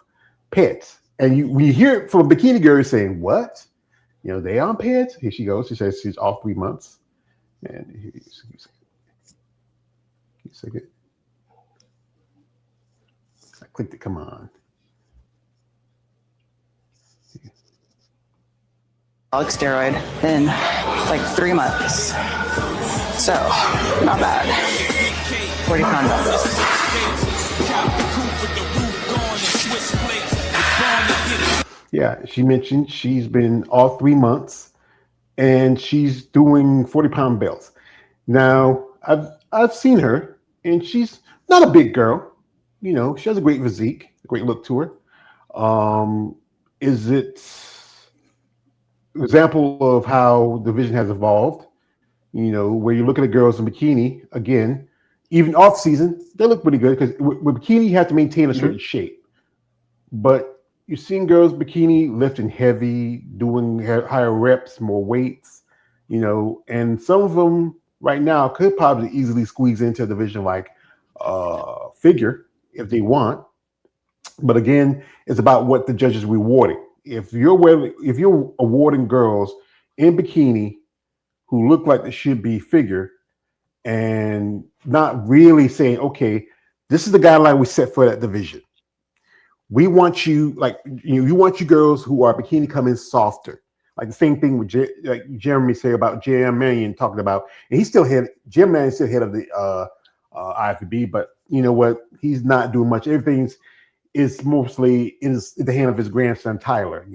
pads. And when you hear it from a bikini girl saying, what? They on pads? Here she goes. She says she's off 3 months. And here's a second. I clicked it. Come on. Steroid in like 3 months. So, not bad. 40-pound dumbbells. Yeah, she mentioned she's been off 3 months and she's doing 40-pound belts. Now, I've seen her and she's not a big girl. She has a great physique, a great look to her. Is it an example of how the division has evolved? Where you're looking at girls in bikini, again, even off season, they look pretty good because with bikini, you have to maintain a certain shape. But you're seeing girls bikini lifting heavy, doing higher reps, more weights, and some of them right now could probably easily squeeze into a division like figure if they want. But again, it's about what the judges are rewarding. If you're awarding girls in bikini who look like they should be figure and not really saying, okay, this is the guideline we set for that division. We want you, you want you girls who are bikini come in softer. Like the same thing with Jeremy say about Jam Mannion talking about, and he's still head. Jam Mannion's still head of the IFBB, but you know what? He's not doing much. Everything's is mostly in the hand of his grandson Tyler.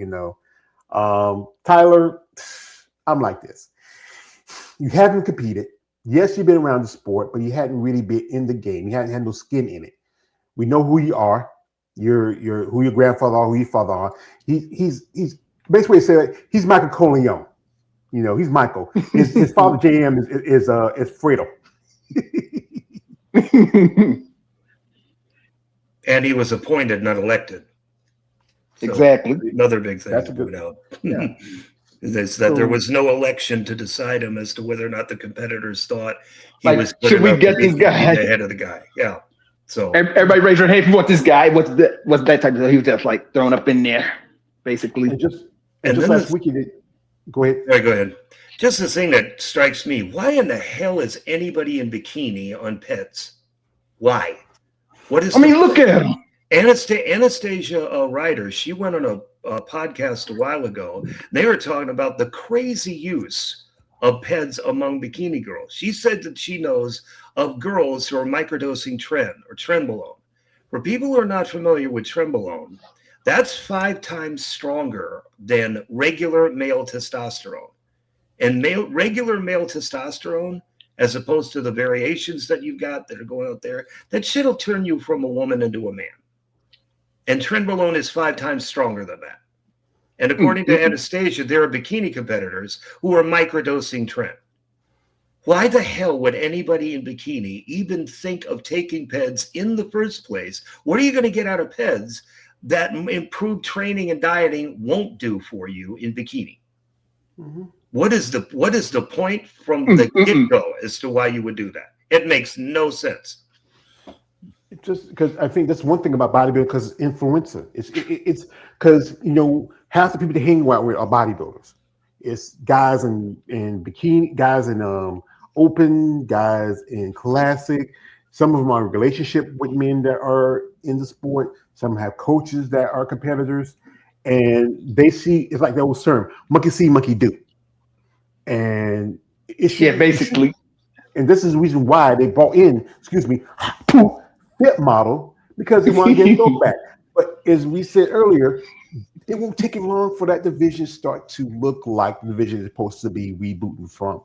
Tyler, I'm like this. You haven't competed. Yes, you've been around the sport, but you hadn't really been in the game. You hadn't had no skin in it. We know who you are. You're who your grandfather are, who your father are. He's basically saying he's Michael Corleone. You know, he's Michael. His father JM is Fredo. And he was appointed, not elected. So Exactly. Another big thing That's to a good- point out. Yeah. Is that there was no election to decide him as to whether or not the competitors thought he Like, was good should we enough get to be this guy? the head of the guy. Yeah. So Everybody raise your hand for what this guy, what's that type of, he was just like thrown up in there, basically. And just And then last week he did. Go ahead. yeah, go ahead. Just the thing that strikes me, why in the hell is anybody in bikini on Pets? Why? What is Look at him. Anastasia Ryder, she went on a podcast a while ago. They were talking about the crazy use of PEDs among bikini girls. She said that she knows of girls who are microdosing trenbolone. For people who are not familiar with trenbolone, that's 5 times stronger than regular male testosterone. And regular male testosterone, as opposed to the variations that you've got that are going out there, that shit'll turn you from a woman into a man. And trenbolone is 5 times stronger than that. And according to Anastasia, there are bikini competitors who are microdosing tren. Why the hell would anybody in bikini even think of taking PEDs in the first place? What are you going to get out of PEDs that improved training and dieting won't do for you in bikini? Mm-hmm. What is the point from the get-go as to why you would do that? It makes no sense. Just because I think that's one thing about bodybuilding, because it's influencer. It's because half the people that hang out with are bodybuilders. It's guys in bikini, guys in open, guys in classic. Some of them are in relationship with men that are in the sport. Some have coaches that are competitors, and they see it's like the old term: monkey see, monkey do. And basically. And this is the reason why they brought in, fit model, because they want to get thrown back. But as we said earlier, it won't take him long for that division start to look like the division is supposed to be rebooting from.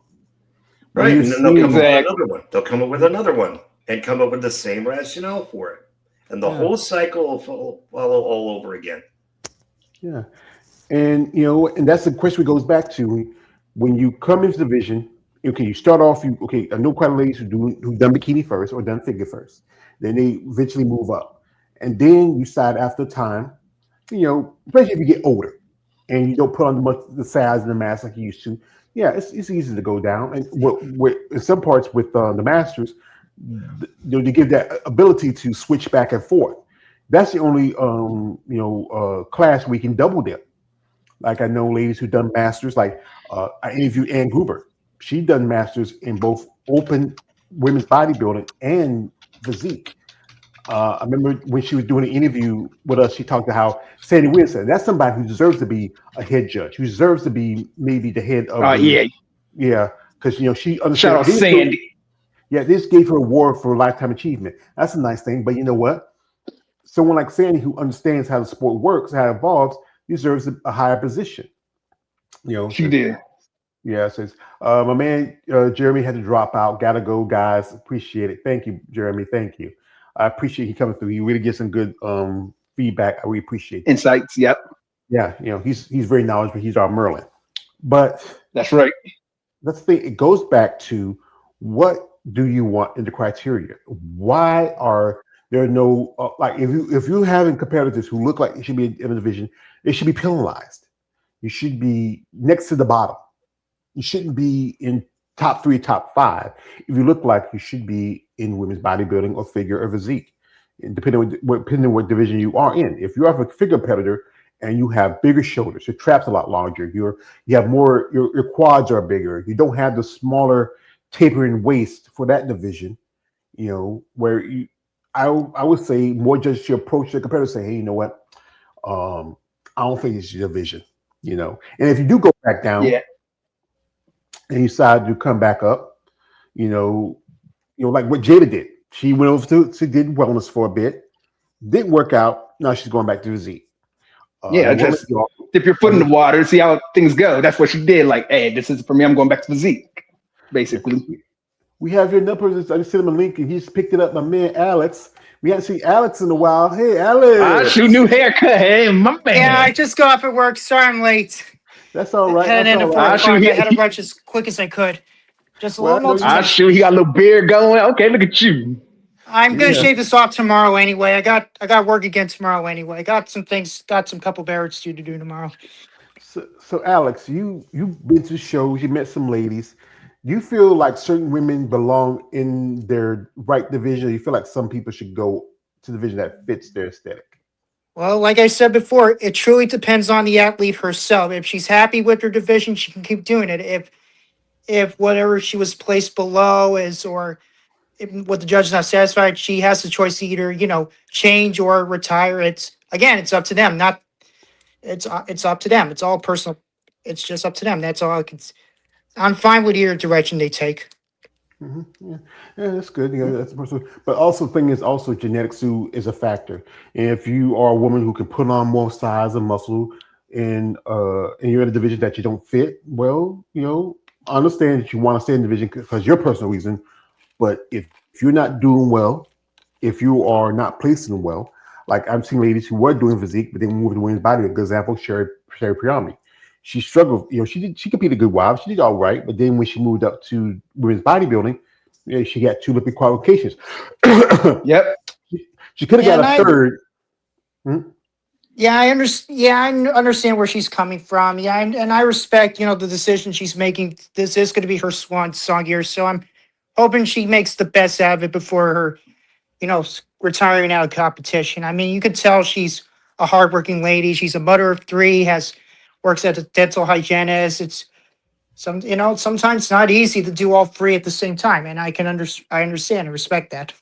Right, and then they'll come up with another one. They'll come up with another one and come up with the same rationale for it. And the whole cycle will follow all over again. Yeah. And, and that's the question goes back to when you come into the division, okay, you start off, I know quite a ladies who done bikini first or done figure first. Then they eventually move up. And then you decide after time, especially if you get older and you don't put on the size and the mass like you used to, it's easy to go down. And what in some parts with the masters, they give that ability to switch back and forth. That's the only class we can double dip. Like I know ladies who done masters, like I interviewed Ann Gruber. She done masters in both open women's bodybuilding and physique. I remember when she was doing an interview with us, she talked about how Sandy Wilson, that's somebody who deserves to be a head judge, who deserves to be maybe the head of because she understands. Shout out Sandy. This gave her an award for lifetime achievement. That's a nice thing, but you know what? Someone like Sandy who understands how the sport works, how it evolves, deserves a higher position. She did. Yeah, it says my man Jeremy had to drop out. Gotta go, guys. Appreciate it. Thank you, Jeremy. Thank you. I appreciate you coming through. You really get some good feedback. I really appreciate that. Insights. Yep. Yeah, he's very knowledgeable. He's our Merlin. But that's right. That's the thing. It goes back to what do you want in the criteria? Why are there no like if you're having competitors who look like it should be in a division, they should be penalized. You should be next to the bottom. You shouldn't be in top 3, top 5. If you look like you should be in women's bodybuilding or figure or physique, and depending on what division you are in. If you are a figure competitor and you have bigger shoulders, your trap's a lot larger, you have more, your quads are bigger, you don't have the smaller tapering waist for that division, where I would say more just your approach to the competitor, say, hey, you know what? I don't think it's your division, And if you do go back down, and you decide to come back up, like what Jada did. She went over she did wellness for a bit, didn't work out. Now she's going back to physique. Just dip your foot in the water, see how things go. That's what she did. Like, hey, this is for me. I'm going back to physique, basically. We have your numbers. I just sent him a link, and he's picked it up. My man Alex. We haven't seen Alex in a while. Hey, Alex. Shoot, new haircut. Hey, my man. Yeah, I just got off at work. Sorry I'm late. That's all right. Heading That's into all 4 right. o'clock. shoot, I had to rush as quick as I could. Just a Well, little no, I notification. shoot, he got a little beard going. Okay, look at you. I'm gonna Yeah. shave this off tomorrow anyway. I got work again tomorrow anyway. I got some things, got some couple barracks due to do tomorrow. So Alex, you've been to shows, you met some ladies. Do you feel like certain women belong in their right division? Or you feel like some people should go to the division that fits their aesthetic? Well, like I said before, it truly depends on the athlete herself. If she's happy with her division, she can keep doing it. If whatever she was placed below is, or if what the judge is not satisfied, she has the choice to either, change or retire. It's up to them. Not it's up to them. It's all personal. It's just up to them. That's all I can. I'm fine with either direction they take. Yeah, that's good. Yeah, that's personal. But also, thing is, also genetics too is a factor. And if you are a woman who can put on more size and muscle, and you're in a division that you don't fit, well, I understand that you want to stay in the division because your personal reason. But if you're not doing well, if you are not placing well, like I've seen ladies who were doing physique, but then moved to women's body. A good example, Sherry Priami. She struggled. She competed good while. She did all right, but then when she moved up to women's bodybuilding, she got 2 Olympic qualifications. Yep. She could have got a third. Yeah, I understand. Yeah, I understand where she's coming from. Yeah, and I respect, the decision she's making. This is going to be her swan song year, so I'm hoping she makes the best out of it before her, retiring out of competition. I mean, you could tell she's a hardworking lady. She's a mother of 3, works as a dental hygienist. It's sometimes it's not easy to do all 3 at the same time, and I understand and respect that.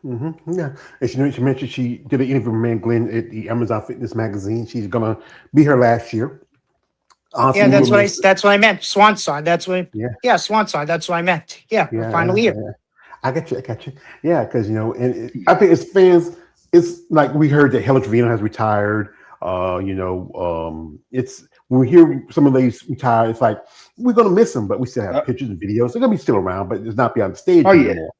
Yeah, and she mentioned she did an interview with Man Glenn at the Amazon Fitness magazine. She's gonna be her last year. Yeah, that's what I meant. Swan song. That's what. Yeah, swan song. That's what I meant. Yeah, final year. Yeah. I got you. Yeah, because I think as fans, it's like we heard that Hella Trevino has retired. It's when we hear some of these retire, it's like we're gonna miss them, but we still have pictures and videos. They're gonna be still around, but it's not be on the stage anymore.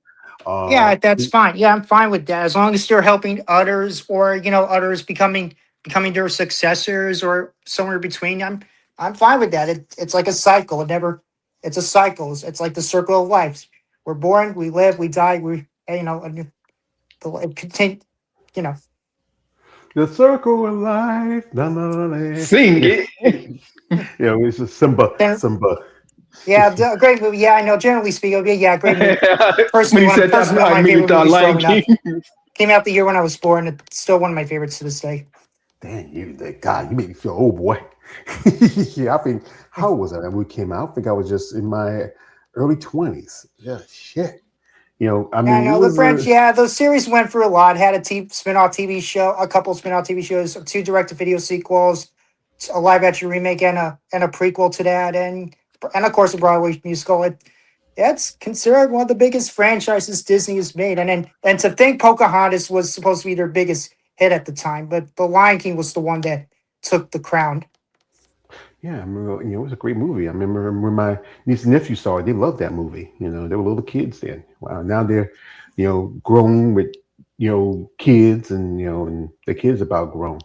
Yeah, that's fine. Yeah, I'm fine with that as long as they're helping others, or others becoming their successors, or somewhere between. I'm fine with that. It's like a cycle. It's a cycle. It's like the circle of life. We're born, we live, we die. It continue. The circle of life. Sing it. It's a Simba. Yeah, great movie. Yeah, I know. Generally speaking, yeah, great movie. When he said that's one of my favorite Lion movies growing King. up. Came out the year when I was born. It's still one of my favorites to this day. Dang, you made me feel old, boy. Yeah, I think how old was I when we came out? I think I was just in my early 20s. Yeah, shit. I mean, I know the French. Yeah, those series went through a lot. Had a spin-off TV show, a couple spin-off TV shows, 2 direct-to-video sequels, a live-action remake, and a prequel to that, and of course a Broadway musical. It's considered one of the biggest franchises Disney has made, and to think Pocahontas was supposed to be their biggest hit at the time, but The Lion King was the one that took the crown. Yeah, I remember, it was a great movie. I remember when my niece and nephew saw it, they loved that movie. They were little kids then. Wow, now they're, grown with, kids and the kids about grown.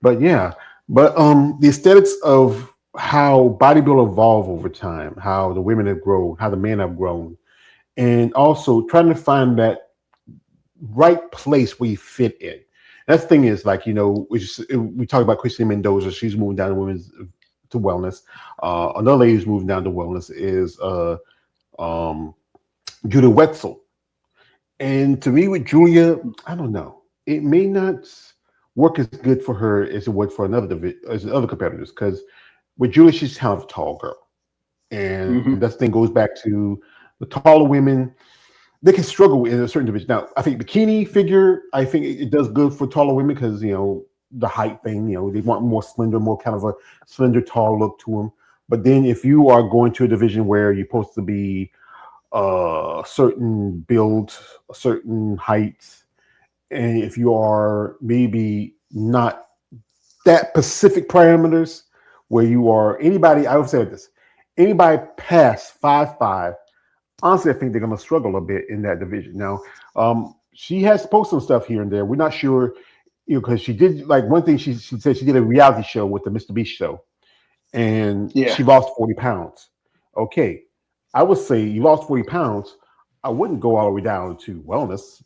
But yeah, the aesthetics of how bodybuilding evolved over time, how the women have grown, how the men have grown, and also trying to find that right place where you fit in. That's the thing is, like, we talk about Christine Mendoza. She's moving down to wellness. Another lady who's moving down to wellness is Julia Wetzel. And to me, with Julia, I don't know. It may not work as good for her as it would for as other competitors. Because with Julia, she's kind of a tall girl, and that thing goes back to the taller women. They can struggle in a certain division. Now, I think bikini figure, I think it does good for taller women because the height thing. They want more slender, more kind of a slender, tall look to them. But then if you are going to a division where you're supposed to be a certain build, a certain height, and if you are maybe not that specific parameters where you are anybody, I would say this, anybody past 5'5", honestly, I think they're going to struggle a bit in that division. Now, she has posted some stuff here and there. We're not sure, because she did, like, one thing she said she did a reality show with the Mr. Beast show. and Yeah. she lost 40 pounds. Okay, I would say you lost 40 pounds. I wouldn't go all the way down to wellness.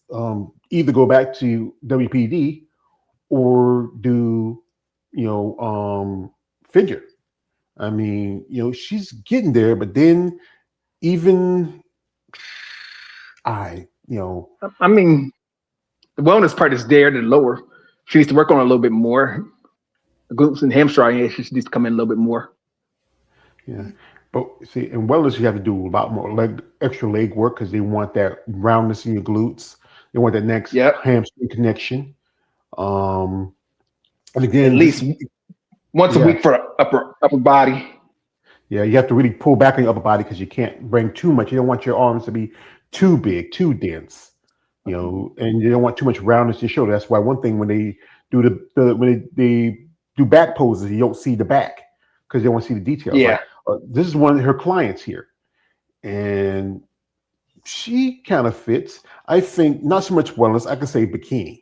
Either go back to WPD or do, figure. I mean, she's getting there, but then even I mean, the wellness part is there, the lower. She needs to work on it a little bit more. The glutes and hamstring, yeah, she needs to come in a little bit more. Yeah, but see, in wellness, you have to do a lot more extra leg work because they want that roundness in your glutes. They want that next hamstring connection. And again, at least once a week for upper body. Yeah, you have to really pull back on your upper body because you can't bring too much. You don't want your arms to be too big, too dense, and you don't want too much roundness in your shoulder. That's why one thing when they do when they do back poses, you don't see the back because they want to see the details. Yeah. Like, this is one of her clients here, and she kind of fits. I think not so much wellness. I could say bikini.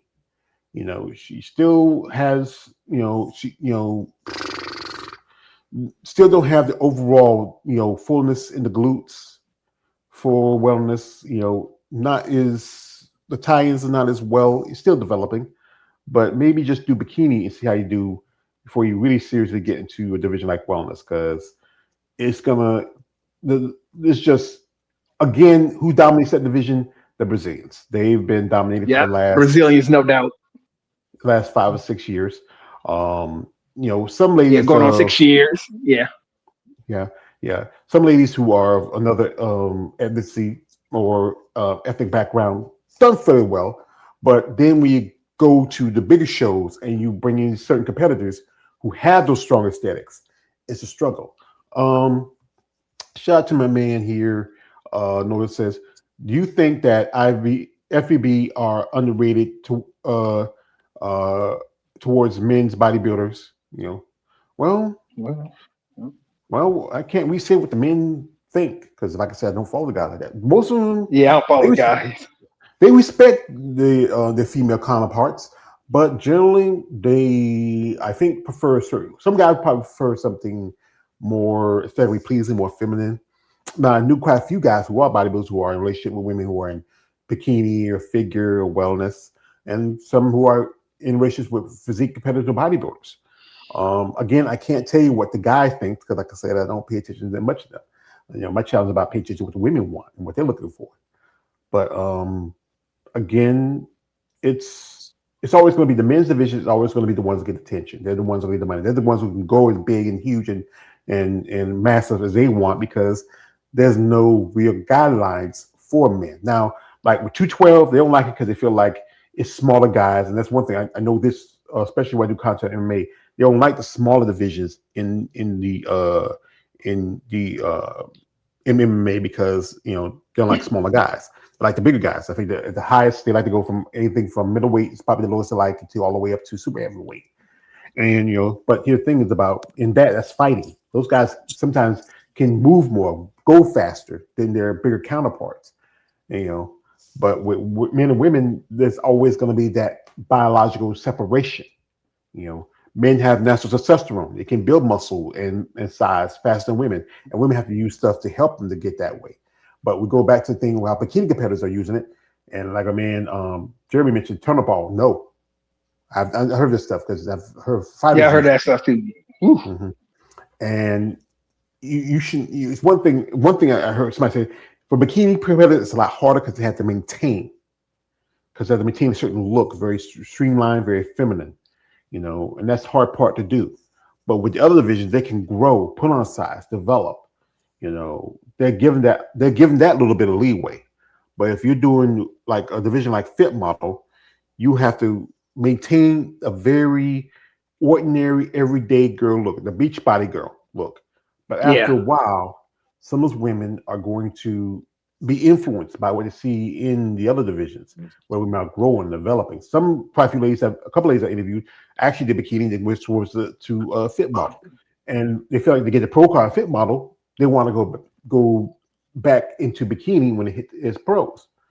She still has, still don't have the overall, fullness in the glutes for wellness. Not as the tie-ins are not as well. It's still developing, but maybe just do bikini and see how you do before you really seriously get into a division like wellness, because it's just, again, who dominates that division? The Brazilians. They've been dominated for the last Brazilians, no doubt. Last 5 or 6 years. Some ladies going on 6 years. Yeah. Some ladies who are of another ethnicity or ethnic background done fairly well, but then when you go to the bigger shows and you bring in certain competitors who have those strong aesthetics, it's a struggle. Shout out to my man here. Noah says, do you think that FEB are underrated towards men's bodybuilders? Well, I can't really say what the men think because, like I said, I don't follow the guys like that. Most of them, I don't follow the guys. They respect the female counterparts, but generally they, I think, prefer some guys probably prefer something more aesthetically pleasing, more feminine. Now, I knew quite a few guys who are bodybuilders who are in a relationship with women who are in bikini or figure or wellness, and some who are in relationships with physique competitive bodybuilders. Again, I can't tell you what the guy thinks because, like I said, I don't pay attention that much to them. My challenge is about paying attention to what the women want and what they're looking for. But again, it's always going to be the men's division is always going to be the ones that get attention. They're the ones who get the money. They're the ones who can go as big and huge and massive as they want because there's no real guidelines for men. Now, like with 212, they don't like it because they feel like it's smaller guys, and that's one thing I know. This, especially when I do content MMA, they don't like the smaller divisions in the MMA because they don't like smaller guys. They like the bigger guys. I think the highest they like to go from anything from middleweight is probably the lowest they like to all the way up to super heavyweight. And but the thing is about that's fighting. Those guys sometimes can move more, go faster than their bigger counterparts. But with men and women, there's always going to be that biological separation. Men have natural testosterone; they can build muscle and size faster than women, and women have to use stuff to help them to get that way. But we go back to the thing where bikini competitors are using it, and like a man, Jeremy mentioned turnerball. No, I've heard this stuff because I've heard fighters. Yeah, I heard that stuff too. Mm-hmm. And you shouldn't. It's one thing I heard somebody say. For bikini competitors, it's a lot harder because they have to maintain a certain look, very streamlined, very feminine, and that's the hard part to do. But with the other divisions, they can grow, put on size, develop. They're given that little bit of leeway. But if you're doing like a division like Fit Model, you have to maintain a very ordinary, everyday girl look, the beach body girl look. But after a while, some of those women are going to be influenced by what they see in the other divisions, where women are growing, developing. A couple ladies I interviewed actually did bikini, they went towards to Fit Model, and they feel like to get the pro card Fit Model, they want to go back into bikini when they hit as pros.